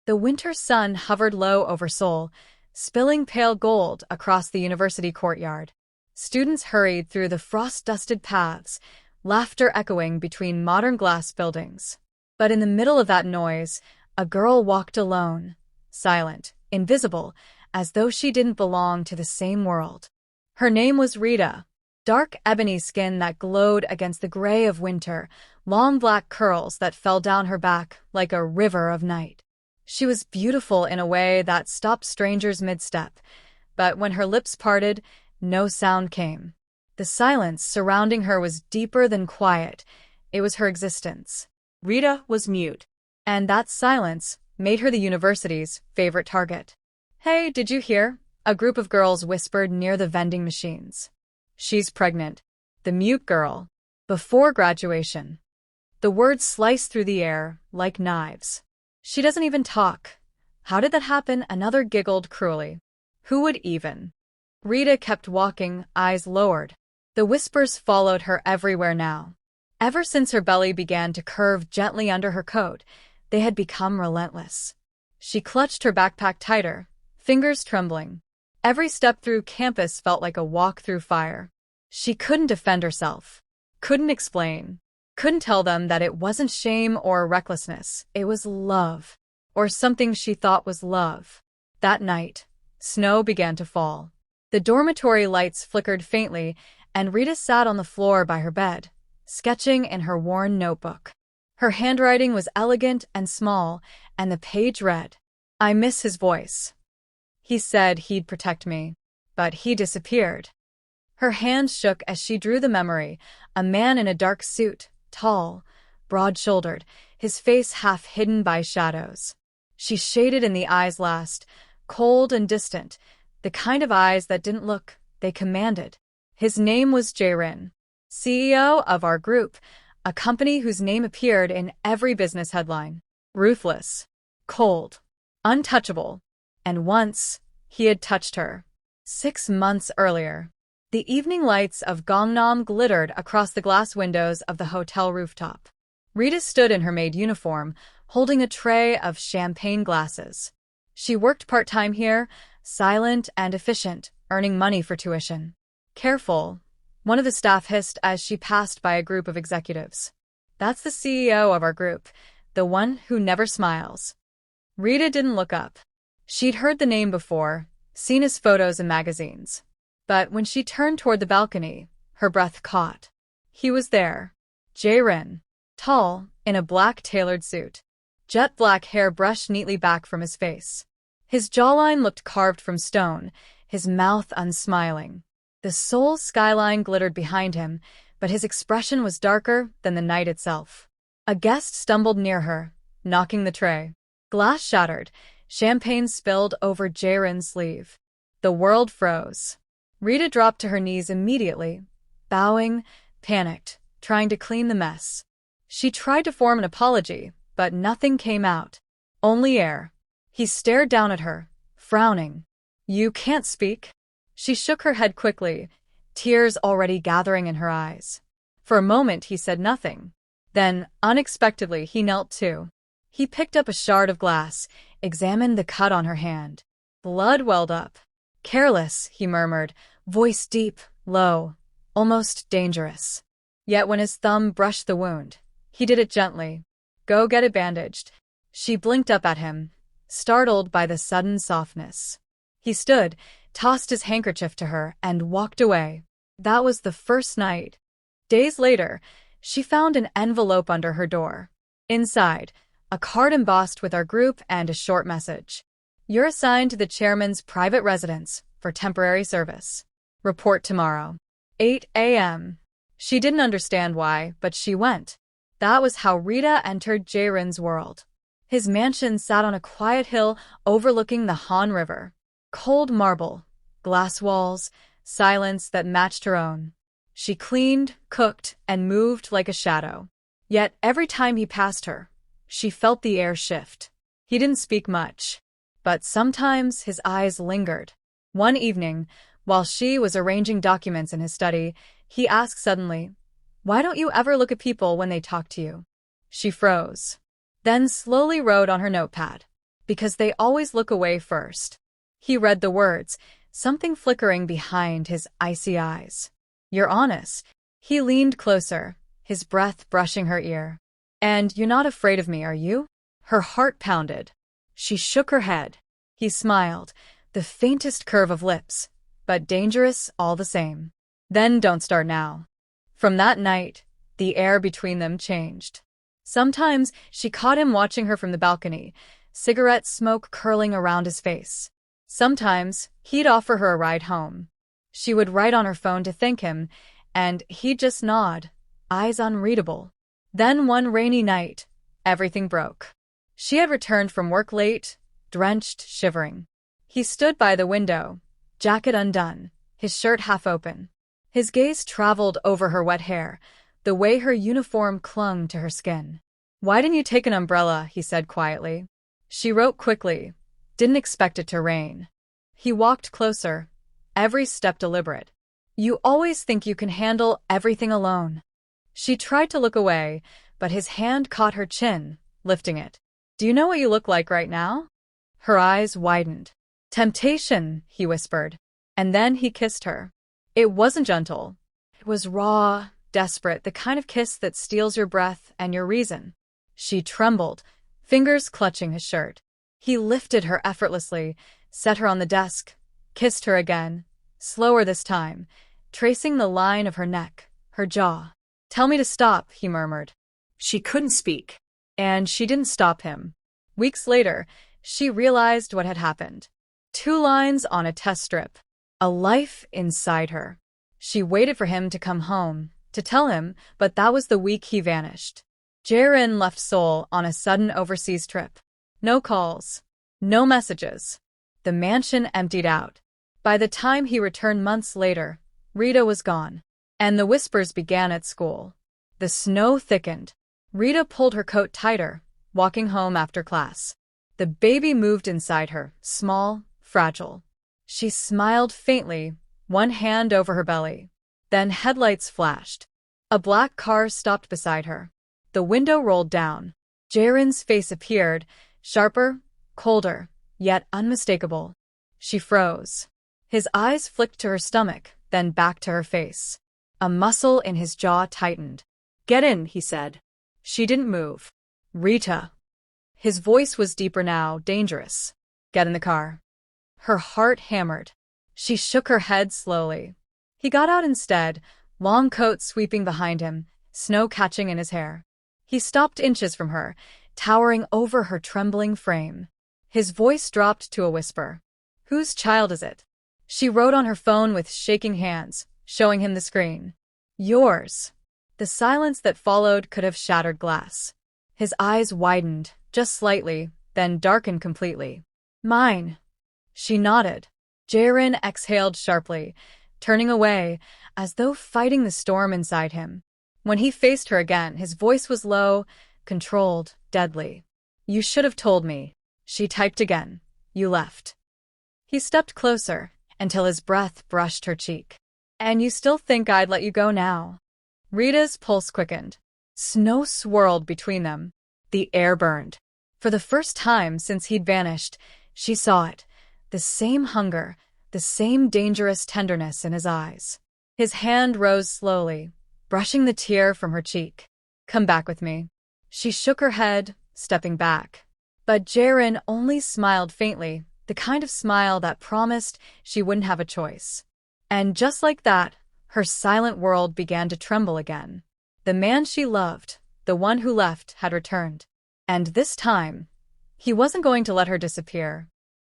The winter sun hovered low over Seoul, spilling pale gold across the university courtyard. Students hurried through the frost-dusted paths, laughter echoing between modern glass buildings. But in the middle of that noise, a girl walked alone, silent, invisible, as though she didn't belong to the same world. Her name was Rita. Dark ebony skin that glowed against the gray of winter, long black curls that fell down her back like a river of night. She was beautiful in a way that stopped strangers mid-step, but when her lips parted, no sound came. The silence surrounding her was deeper than quiet. It was her existence. Rita was mute, and that silence made her the university's favorite target. "Hey, did you hear?" A group of girls whispered near the vending machines. "She's pregnant." The mute girl. Before graduation. The words sliced through the air like knives. "She doesn't even talk." "How did that happen?" Another giggled cruelly. "Who would even?" Rita kept walking, eyes lowered. The whispers followed her everywhere now. Ever since her belly began to curve gently under her coat, they had become relentless. She clutched her backpack tighter, fingers trembling. Every step through campus felt like a walk through fire. She couldn't defend herself, couldn't explain, couldn't tell them that it wasn't shame or recklessness, it was love, or something she thought was love. That night, snow began to fall. The dormitory lights flickered faintly, and Rita sat on the floor by her bed, sketching in her worn notebook. Her handwriting was elegant and small, and the page read, "I miss his voice. He said he'd protect me, but he disappeared." Her hand shook as she drew the memory, a man in a dark suit, tall, broad-shouldered, his face half hidden by shadows. She shaded in the eyes last, cold and distant, the kind of eyes that didn't look, they commanded. His name was Jiren, CEO of our group, a company whose name appeared in every business headline. Ruthless, cold, untouchable. And once, he had touched her. 6 months earlier. The evening lights of Gangnam glittered across the glass windows of the hotel rooftop. Rita stood in her maid uniform, holding a tray of champagne glasses. She worked part-time here, silent and efficient, earning money for tuition. "Careful," one of the staff hissed as she passed by a group of executives. "That's the CEO of our group, the one who never smiles." Rita didn't look up. She'd heard the name before, seen his photos in magazines. But when she turned toward the balcony, her breath caught. He was there. Jiren. Tall, in a black tailored suit. Jet black hair brushed neatly back from his face. His jawline looked carved from stone, his mouth unsmiling. The Seoul skyline glittered behind him, but his expression was darker than the night itself. A guest stumbled near her, knocking the tray. Glass shattered. Champagne spilled over Jiren's sleeve. The world froze. Rita dropped to her knees immediately, bowing, panicked, trying to clean the mess. She tried to form an apology, but nothing came out. Only air. He stared down at her, frowning. "You can't speak?" She shook her head quickly, tears already gathering in her eyes. For a moment he said nothing. Then, unexpectedly, he knelt too. He picked up a shard of glass, examined the cut on her hand. Blood welled up. "Careless," he murmured, voice deep, low, almost dangerous. Yet when his thumb brushed the wound, he did it gently. "Go get it bandaged." She blinked up at him, startled by the sudden softness. He stood, tossed his handkerchief to her, and walked away. That was the first night. Days later, she found an envelope under her door. Inside, a card embossed with our group and a short message. "You're assigned to the chairman's private residence for temporary service. Report tomorrow. 8 a.m. She didn't understand why, but she went. That was how Rita entered Jiren's world. His mansion sat on a quiet hill overlooking the Han River. Cold marble, glass walls, silence that matched her own. She cleaned, cooked, and moved like a shadow. Yet every time he passed her, she felt the air shift. He didn't speak much, but sometimes his eyes lingered. One evening, while she was arranging documents in his study, he asked suddenly, "Why don't you ever look at people when they talk to you?" She froze, then slowly wrote on her notepad, Because they always look away first. He read the words, something flickering behind his icy eyes. You're honest. He leaned closer, his breath brushing her ear. And you're not afraid of me, are you? Her heart pounded. She shook her head. He smiled, the faintest curve of lips, but dangerous all the same. Then don't start now. From that night, the air between them changed. Sometimes she caught him watching her from the balcony, cigarette smoke curling around his face. Sometimes he'd offer her a ride home. She would write on her phone to thank him, and he'd just nod, eyes unreadable. Then one rainy night, everything broke. She had returned from work late, drenched, shivering. He stood by the window, jacket undone, his shirt half open. His gaze traveled over her wet hair, the way her uniform clung to her skin. Why didn't you take an umbrella? He said quietly. She wrote quickly, didn't expect it to rain. He walked closer, every step deliberate. You always think you can handle everything alone. She tried to look away, but his hand caught her chin, lifting it. Do you know what you look like right now? Her eyes widened. Temptation, he whispered. And then he kissed her. It wasn't gentle. It was raw, desperate, the kind of kiss that steals your breath and your reason. She trembled, fingers clutching his shirt. He lifted her effortlessly, set her on the desk, kissed her again, slower this time, tracing the line of her neck, her jaw. Tell me to stop, he murmured. She couldn't speak. And she didn't stop him. Weeks later, she realized what had happened. 2 lines on a test strip. A life inside her. She waited for him to come home, to tell him, but that was the week he vanished. Jiren left Seoul on a sudden overseas trip. No calls. No messages. The mansion emptied out. By the time he returned months later, Rita was gone. And the whispers began at school. The snow thickened. Rita pulled her coat tighter, walking home after class. The baby moved inside her, small, fragile. She smiled faintly, one hand over her belly. Then headlights flashed. A black car stopped beside her. The window rolled down. Jiren's face appeared, sharper, colder, yet unmistakable. She froze. His eyes flicked to her stomach, then back to her face. A muscle in his jaw tightened. Get in, he said. She didn't move. Rita. His voice was deeper now, dangerous. Get in the car. Her heart hammered. She shook her head slowly. He got out instead, long coat sweeping behind him, snow catching in his hair. He stopped inches from her, towering over her trembling frame. His voice dropped to a whisper. Whose child is it? She wrote on her phone with shaking hands, showing him the screen. Yours. The silence that followed could have shattered glass. His eyes widened, just slightly, then darkened completely. Mine. She nodded. Jiren exhaled sharply, turning away, as though fighting the storm inside him. When he faced her again, his voice was low, controlled, deadly. You should have told me. She typed again. You left. He stepped closer, until his breath brushed her cheek. And you still think I'd let you go now? Rita's pulse quickened. Snow swirled between them. The air burned. For the first time since he'd vanished, she saw it. The same hunger, the same dangerous tenderness in his eyes. His hand rose slowly, brushing the tear from her cheek. Come back with me. She shook her head, stepping back. But Jiren only smiled faintly, the kind of smile that promised she wouldn't have a choice. And just like that, her silent world began to tremble again. The man she loved, the one who left, had returned. And this time, he wasn't going to let her disappear.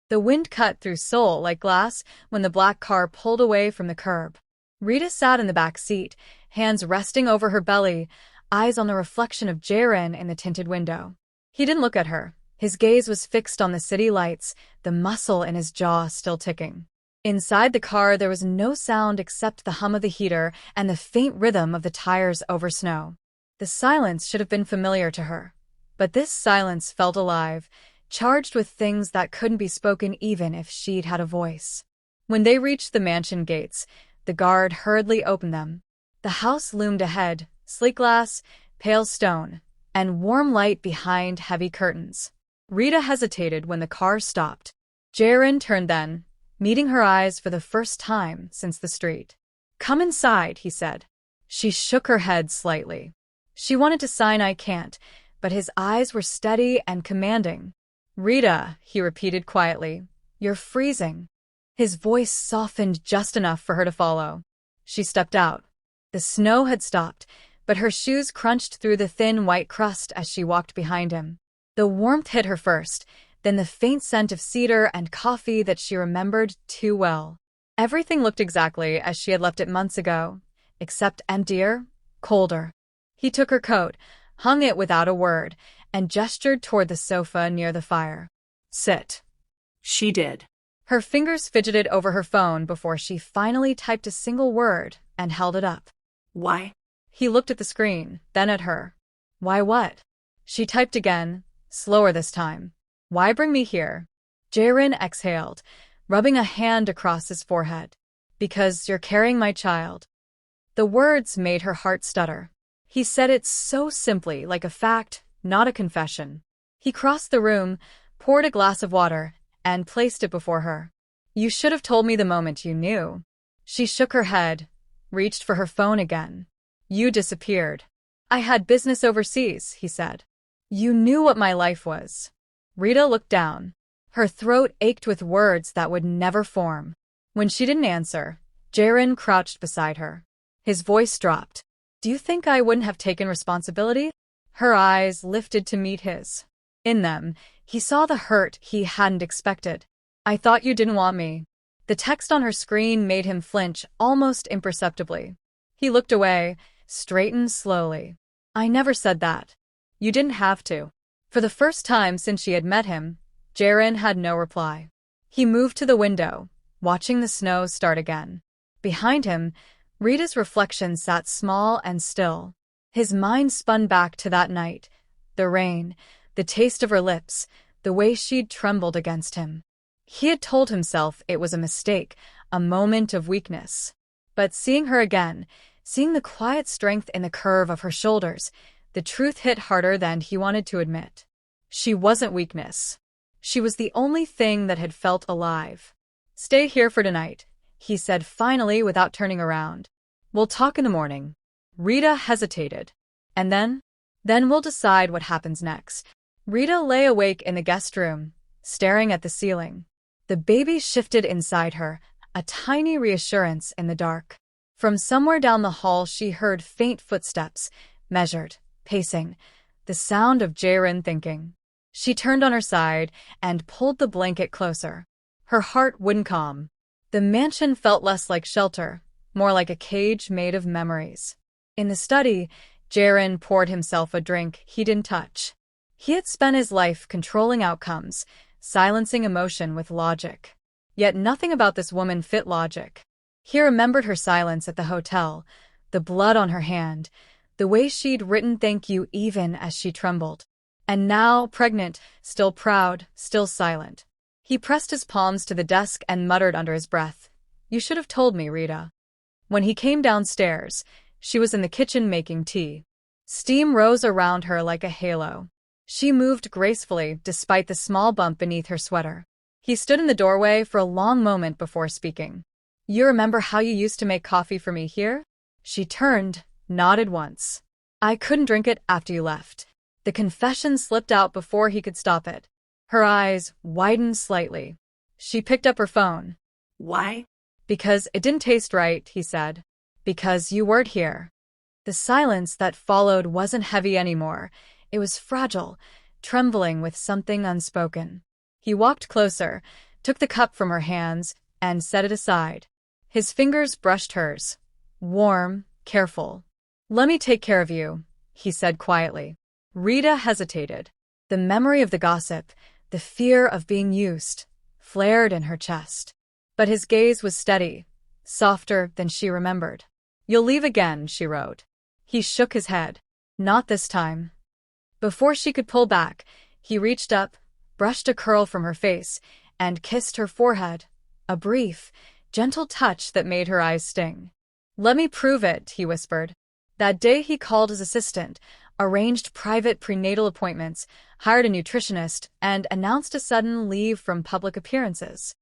The wind cut through Seoul like glass when the black car pulled away from the curb. Rita sat in the back seat, hands resting over her belly, eyes on the reflection of Jiren in the tinted window. He didn't look at her. His gaze was fixed on the city lights, the muscle in his jaw still ticking. Inside the car there was no sound except the hum of the heater and the faint rhythm of the tires over snow. The silence should have been familiar to her. But this silence felt alive, charged with things that couldn't be spoken even if she'd had a voice. When they reached the mansion gates, the guard hurriedly opened them. The house loomed ahead, sleek glass, pale stone, and warm light behind heavy curtains. Rita hesitated when the car stopped. Jiren turned then, meeting her eyes for the first time since the street. "Come inside," he said. She shook her head slightly. She wanted to sign "I can't," but his eyes were steady and commanding. "Rita," he repeated quietly, "you're freezing." His voice softened just enough for her to follow. She stepped out. The snow had stopped, but her shoes crunched through the thin white crust as she walked behind him. The warmth hit her first, then the faint scent of cedar and coffee that she remembered too well. Everything looked exactly as she had left it months ago, except emptier, colder. He took her coat, hung it without a word, and gestured toward the sofa near the fire. "Sit." She did. Her fingers fidgeted over her phone before she finally typed a single word and held it up. "Why?" He looked at the screen, then at her. "Why what?" She typed again, slower this time. "Why bring me here?" Jiren exhaled, rubbing a hand across his forehead. "Because you're carrying my child." The words made her heart stutter. He said it so simply, like a fact, not a confession. He crossed the room, poured a glass of water, and placed it before her. "You should have told me the moment you knew." She shook her head, reached for her phone again. "You disappeared." "I had business overseas," he said. "You knew what my life was." Rita looked down. Her throat ached with words that would never form. When she didn't answer, Jiren crouched beside her. His voice dropped. "Do you think I wouldn't have taken responsibility?" Her eyes lifted to meet his. In them, he saw the hurt he hadn't expected. "I thought you didn't want me." The text on her screen made him flinch almost imperceptibly. He looked away, straightened slowly. "I never said that." "You didn't have to." For the first time since she had met him, Jiren had no reply. He moved to the window, watching the snow start again. Behind him, Rita's reflection sat small and still. His mind spun back to that night, the rain, the taste of her lips, the way she'd trembled against him. He had told himself it was a mistake, a moment of weakness. But seeing her again, seeing the quiet strength in the curve of her shoulders, the truth hit harder than he wanted to admit. She wasn't weakness. She was the only thing that had felt alive. "Stay here for tonight," he said finally without turning around. "We'll talk in the morning." Rita hesitated. "And then?" "Then we'll decide what happens next." Rita lay awake in the guest room, staring at the ceiling. The baby shifted inside her, a tiny reassurance in the dark. From somewhere down the hall she heard faint footsteps, measured, pacing, the sound of Jiren thinking. She turned on her side and pulled the blanket closer. Her heart wouldn't calm. The mansion felt less like shelter, more like a cage made of memories. In the study, Jiren poured himself a drink he didn't touch. He had spent his life controlling outcomes, silencing emotion with logic. Yet nothing about this woman fit logic. He remembered her silence at the hotel, the blood on her hand, the way she'd written thank you even as she trembled. And now, pregnant, still proud, still silent. He pressed his palms to the desk and muttered under his breath, "You should have told me, Rita." When he came downstairs, she was in the kitchen making tea. Steam rose around her like a halo. She moved gracefully despite the small bump beneath her sweater. He stood in the doorway for a long moment before speaking. "You remember how you used to make coffee for me here?" She turned, nodded once. "I couldn't drink it after you left." The confession slipped out before he could stop it. Her eyes widened slightly. She picked up her phone. "Why?" "Because it didn't taste right," he said. "Because you weren't here." The silence that followed wasn't heavy anymore. It was fragile, trembling with something unspoken. He walked closer, took the cup from her hands, and set it aside. His fingers brushed hers. Warm, careful. "Let me take care of you," he said quietly. Rita hesitated. The memory of the gossip, the fear of being used, flared in her chest. But his gaze was steady, softer than she remembered. "You'll leave again," she wrote. He shook his head. "Not this time." Before she could pull back, he reached up, brushed a curl from her face, and kissed her forehead, a brief, gentle touch that made her eyes sting. "Let me prove it," he whispered. That day he called his assistant, arranged private prenatal appointments, hired a nutritionist, and announced a sudden leave from public appearances.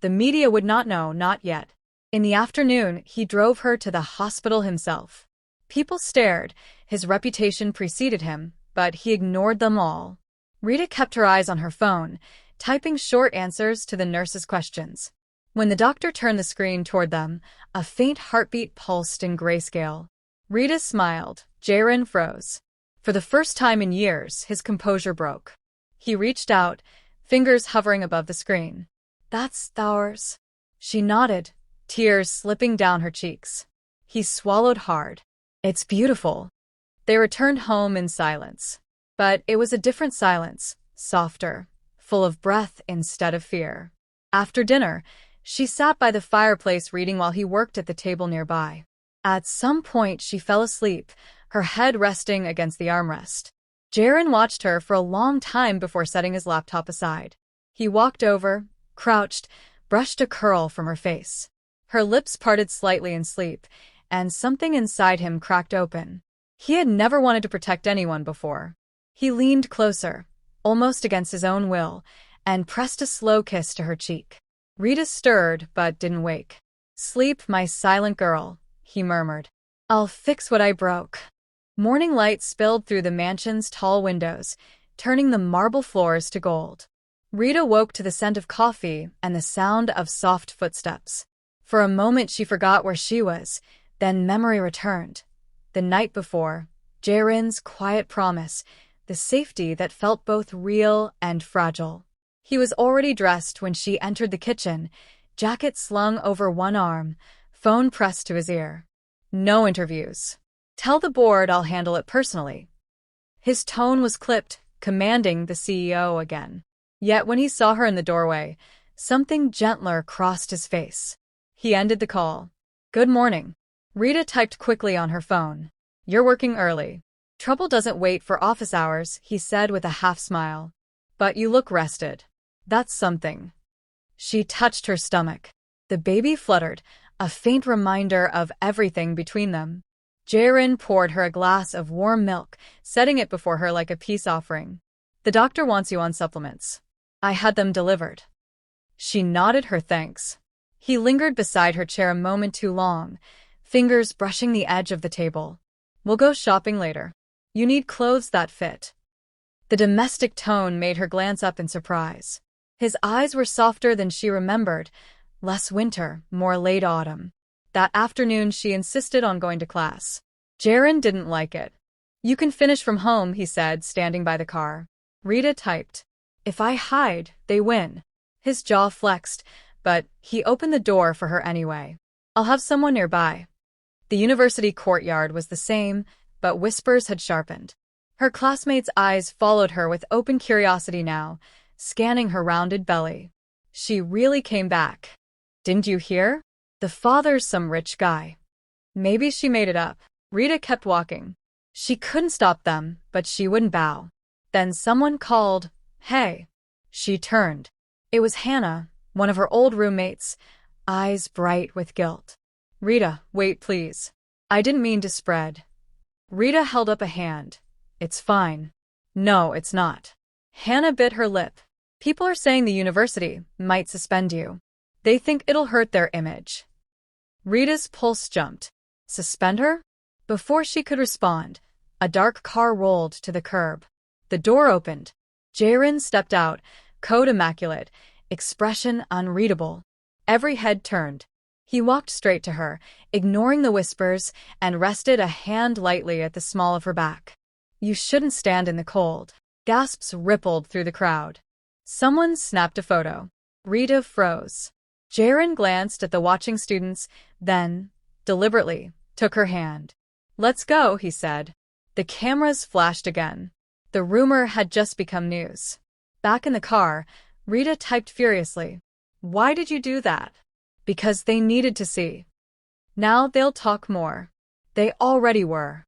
The media would not know, not yet. In the afternoon, he drove her to the hospital himself. People stared. His reputation preceded him, but he ignored them all. Rita kept her eyes on her phone, typing short answers to the nurse's questions. When the doctor turned the screen toward them, a faint heartbeat pulsed in grayscale. Rita smiled. Jiren froze. For the first time in years, his composure broke. He reached out, fingers hovering above the screen. "That's ours." She nodded, tears slipping down her cheeks. He swallowed hard. "It's beautiful." They returned home in silence. But it was a different silence, softer, full of breath instead of fear. After dinner, she sat by the fireplace reading while he worked at the table nearby. At some point, she fell asleep, her head resting against the armrest. Jiren watched her for a long time before setting his laptop aside. He walked over, crouched, brushed a curl from her face. Her lips parted slightly in sleep, and something inside him cracked open. He had never wanted to protect anyone before. He leaned closer, almost against his own will, and pressed a slow kiss to her cheek. Rita stirred, but didn't wake. "Sleep, my silent girl," he murmured. "I'll fix what I broke." Morning light spilled through the mansion's tall windows, turning the marble floors to gold. Rita woke to the scent of coffee and the sound of soft footsteps. For a moment she forgot where she was, then memory returned. The night before, Jiren's quiet promise, the safety that felt both real and fragile. He was already dressed when she entered the kitchen, jacket slung over one arm, phone pressed to his ear. "No interviews. Tell the board I'll handle it personally." His tone was clipped, commanding the CEO again. Yet when he saw her in the doorway, something gentler crossed his face. He ended the call. "Good morning." Rita typed quickly on her phone. "You're working early." "Trouble doesn't wait for office hours," he said with a half smile. "But you look rested." "That's something." She touched her stomach. The baby fluttered, a faint reminder of everything between them. Jiren poured her a glass of warm milk, setting it before her like a peace offering. "The doctor wants you on supplements. I had them delivered." She nodded her thanks. He lingered beside her chair a moment too long, fingers brushing the edge of the table. "We'll go shopping later. You need clothes that fit." The domestic tone made her glance up in surprise. His eyes were softer than she remembered, less winter, more late autumn. That afternoon she insisted on going to class. Jiren didn't like it. "You can finish from home," he said, standing by the car. Rita typed. "If I hide, they win." His jaw flexed, but he opened the door for her anyway. "I'll have someone nearby." The university courtyard was the same, but whispers had sharpened. Her classmates' eyes followed her with open curiosity now, scanning her rounded belly. She really came back. "Didn't you hear? The father's some rich guy." Maybe she made it up. Rita kept walking. She couldn't stop them, but she wouldn't bow. Then someone called, "Hey." She turned. It was Hannah, one of her old roommates, eyes bright with guilt. "Rita, wait please. I didn't mean to spread." Rita held up a hand. "It's fine." "No, it's not." Hannah bit her lip. "People are saying the university might suspend you. They think it'll hurt their image." Rita's pulse jumped. Suspend her? Before she could respond, a dark car rolled to the curb. The door opened. Jiren stepped out, coat immaculate, expression unreadable. Every head turned. He walked straight to her, ignoring the whispers, and rested a hand lightly at the small of her back. "You shouldn't stand in the cold." Gasps rippled through the crowd. Someone snapped a photo. Rita froze. Jiren glanced at the watching students, then, deliberately, took her hand. "Let's go," he said. The cameras flashed again. The rumor had just become news. Back in the car, Rita typed furiously. "Why did you do that?" "Because they needed to see. Now they'll talk more." They already were.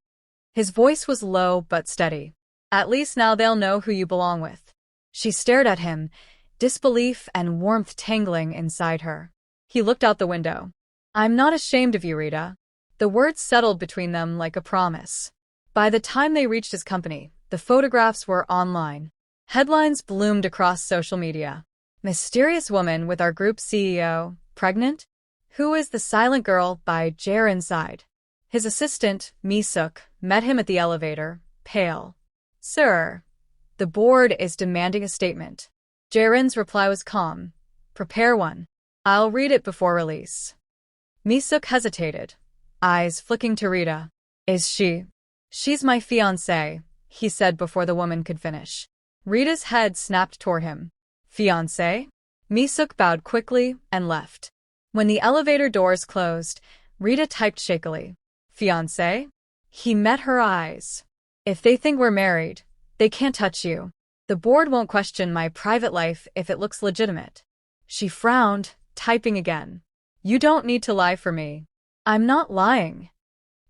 His voice was low but steady. "At least now they'll know who you belong with." She stared at him, disbelief and warmth tangling inside her. He looked out the window. "I'm not ashamed of you, Rita." The words settled between them like a promise. By the time they reached his company, the photographs were online. Headlines bloomed across social media. Mysterious woman with our group CEO, pregnant? Who is the silent girl by Jiren's side? His assistant, Mi-suk, met him at the elevator, pale. Sir, the board is demanding a statement. Jiren's reply was calm. Prepare one. I'll read it before release. Mi-suk hesitated, eyes flicking to Rita. Is she? She's my fiancée, he said before the woman could finish. Rita's head snapped toward him. Fiancé? Mi-suk bowed quickly and left. When the elevator doors closed, Rita typed shakily. Fiancé? He met her eyes. If they think we're married, they can't touch you. The board won't question my private life if it looks legitimate. She frowned, typing again. You don't need to lie for me. I'm not lying.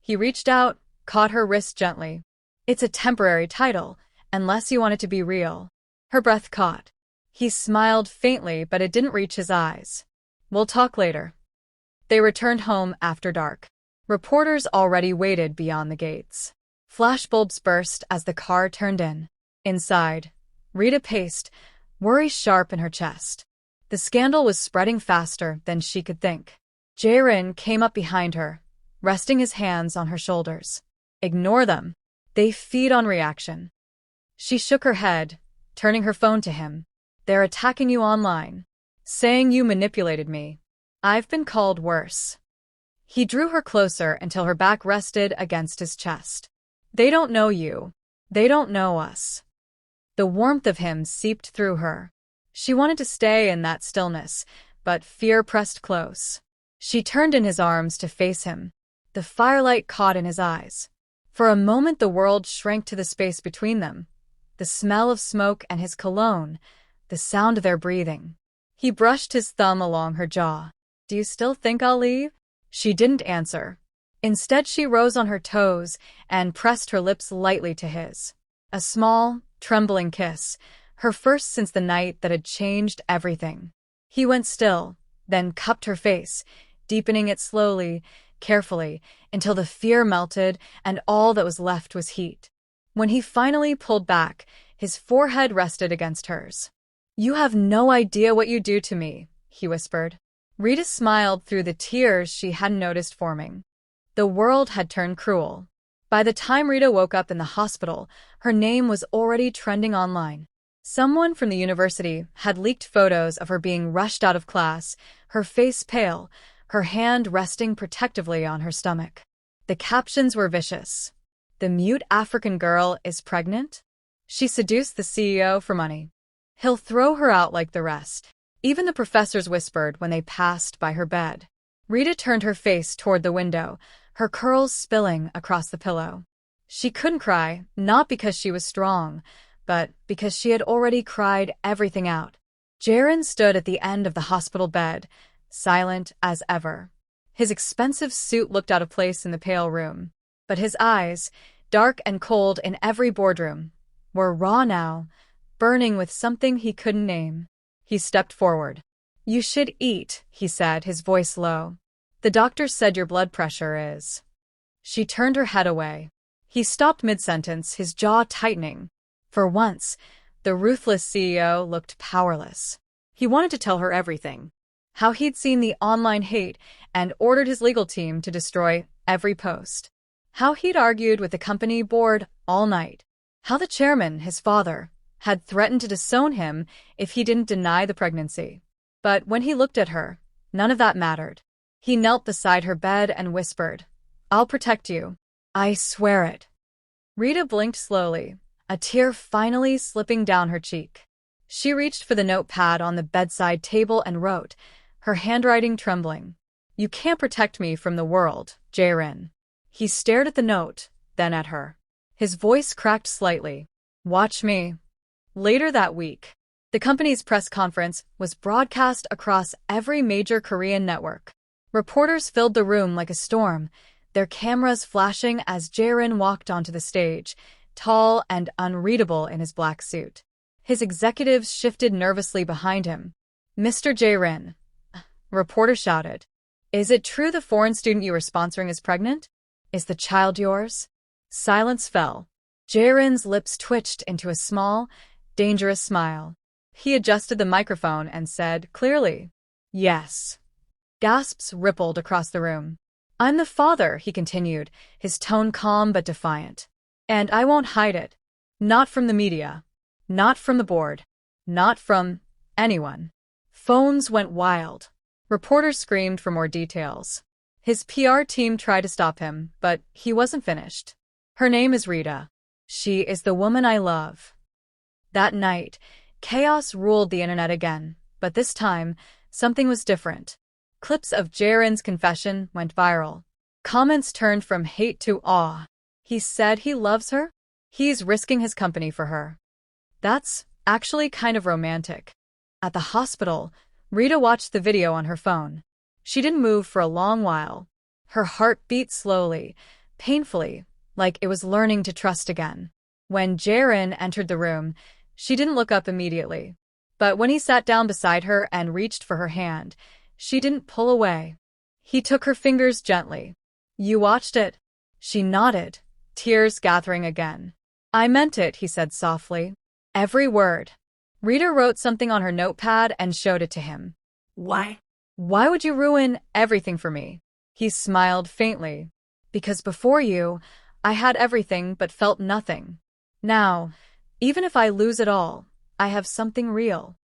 He reached out, caught her wrist gently. It's a temporary title, unless you want it to be real. Her breath caught. He smiled faintly, but it didn't reach his eyes. We'll talk later. They returned home after dark. Reporters already waited beyond the gates. Flashbulbs burst as the car turned in. Inside, Rita paced, worry sharp in her chest. The scandal was spreading faster than she could think. Jiren came up behind her, resting his hands on her shoulders. Ignore them. They feed on reaction. She shook her head, turning her phone to him. They're attacking you online, saying you manipulated me. I've been called worse. He drew her closer until her back rested against his chest. They don't know you. They don't know us. The warmth of him seeped through her. She wanted to stay in that stillness, but fear pressed close. She turned in his arms to face him. The firelight caught in his eyes. For a moment the world shrank to the space between them. The smell of smoke and his cologne, the sound of their breathing. He brushed his thumb along her jaw. Do you still think I'll leave? She didn't answer. Instead, she rose on her toes and pressed her lips lightly to his. A small, trembling kiss, her first since the night that had changed everything. He went still, then cupped her face, deepening it slowly, carefully, until the fear melted and all that was left was heat. When he finally pulled back, his forehead rested against hers. You have no idea what you do to me, he whispered. Rita smiled through the tears she hadn't noticed forming. The world had turned cruel. By the time Rita woke up in the hospital, her name was already trending online. Someone from the university had leaked photos of her being rushed out of class, her face pale, her hand resting protectively on her stomach. The captions were vicious. The mute African girl is pregnant? She seduced the CEO for money. He'll throw her out like the rest. Even the professors whispered when they passed by her bed. Rita turned her face toward the window, her curls spilling across the pillow. She couldn't cry, not because she was strong, but because she had already cried everything out. Jiren stood at the end of the hospital bed, silent as ever. His expensive suit looked out of place in the pale room, but his eyes, dark and cold in every boardroom, were raw now, burning with something he couldn't name. He stepped forward. You should eat, he said, his voice low. The doctor said your blood pressure is. She turned her head away. He stopped mid-sentence, his jaw tightening. For once, the ruthless CEO looked powerless. He wanted to tell her everything. How he'd seen the online hate and ordered his legal team to destroy every post. How he'd argued with the company board all night. How the chairman, his father, had threatened to disown him if he didn't deny the pregnancy. But when he looked at her, none of that mattered. He knelt beside her bed and whispered, I'll protect you. I swear it. Rita blinked slowly, a tear finally slipping down her cheek. She reached for the notepad on the bedside table and wrote, her handwriting trembling. You can't protect me from the world, Jiren. He stared at the note, then at her. His voice cracked slightly. Watch me. Later that week, the company's press conference was broadcast across every major Korean network. Reporters filled the room like a storm, their cameras flashing as Jiren walked onto the stage, tall and unreadable in his black suit. His executives shifted nervously behind him. Mr. Jiren, a reporter shouted. Is it true the foreign student you were sponsoring is pregnant? Is the child yours? Silence fell. Jiren's lips twitched into a small, dangerous smile. He adjusted the microphone and said clearly, "Yes." Gasps rippled across the room. "I'm the father," he continued, his tone calm but defiant. "And I won't hide it. Not from the media. Not from the board. Not from anyone." Phones went wild. Reporters screamed for more details. His PR team tried to stop him, but he wasn't finished. "Her name is Rita. She is the woman I love." That night, chaos ruled the internet again, but this time, something was different. Clips of Jiren's confession went viral. Comments turned from hate to awe. He said he loves her? He's risking his company for her. That's actually kind of romantic. At the hospital, Rita watched the video on her phone. She didn't move for a long while. Her heart beat slowly, painfully, like it was learning to trust again. When Jiren entered the room, she didn't look up immediately. But when he sat down beside her and reached for her hand, she didn't pull away. He took her fingers gently. "You watched it?" She nodded, tears gathering again. "I meant it," he said softly. "Every word." Rita wrote something on her notepad and showed it to him. Why? "Why would you ruin everything for me?" He smiled faintly. "Because before you, I had everything but felt nothing. Now, even if I lose it all, I have something real."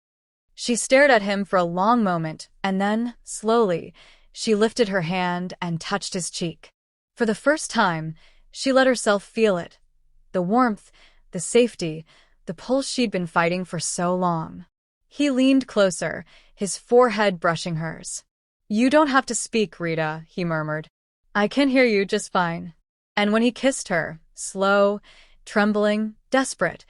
She stared at him for a long moment, and then, slowly, she lifted her hand and touched his cheek. For the first time, she let herself feel it. The warmth, the safety, the pulse she'd been fighting for so long. He leaned closer, his forehead brushing hers. "You don't have to speak, Rita," he murmured. "I can hear you just fine." And when he kissed her, slow, trembling, desperate,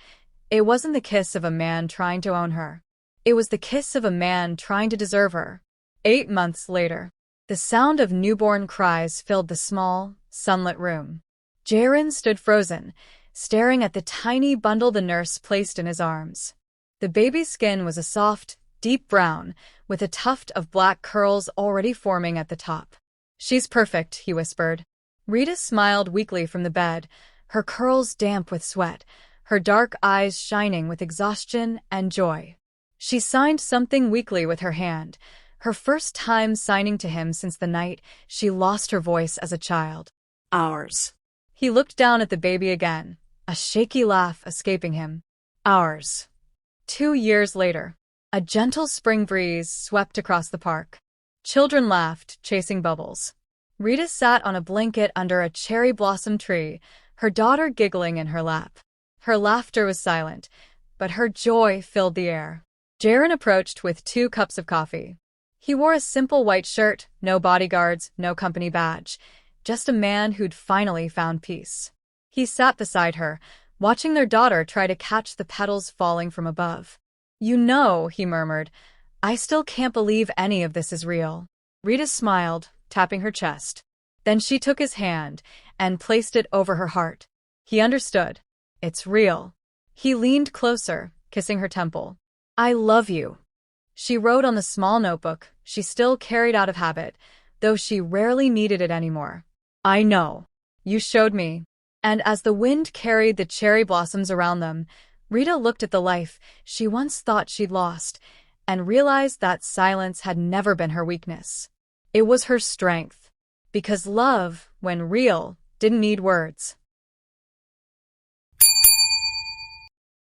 it wasn't the kiss of a man trying to own her. It was the kiss of a man trying to deserve her. 8 months later, the sound of newborn cries filled the small, sunlit room. Jiren stood frozen, staring at the tiny bundle the nurse placed in his arms. The baby's skin was a soft, deep brown, with a tuft of black curls already forming at the top. "She's perfect," he whispered. Rita smiled weakly from the bed, her curls damp with sweat, her dark eyes shining with exhaustion and joy. She signed something weakly with her hand, her first time signing to him since the night she lost her voice as a child. Ours. He looked down at the baby again, a shaky laugh escaping him. Ours. 2 years later, a gentle spring breeze swept across the park. Children laughed, chasing bubbles. Rita sat on a blanket under a cherry blossom tree, her daughter giggling in her lap. Her laughter was silent, but her joy filled the air. Jiren approached with 2 cups of coffee. He wore a simple white shirt, no bodyguards, no company badge, just a man who'd finally found peace. He sat beside her, watching their daughter try to catch the petals falling from above. "You know," he murmured, "I still can't believe any of this is real." Rita smiled, tapping her chest. Then she took his hand and placed it over her heart. He understood. "It's real." He leaned closer, kissing her temple. "I love you." She wrote on the small notebook she still carried out of habit, though she rarely needed it anymore. "I know. You showed me." And as the wind carried the cherry blossoms around them, Rita looked at the life she once thought she'd lost and realized that silence had never been her weakness. It was her strength. Because love, when real, didn't need words.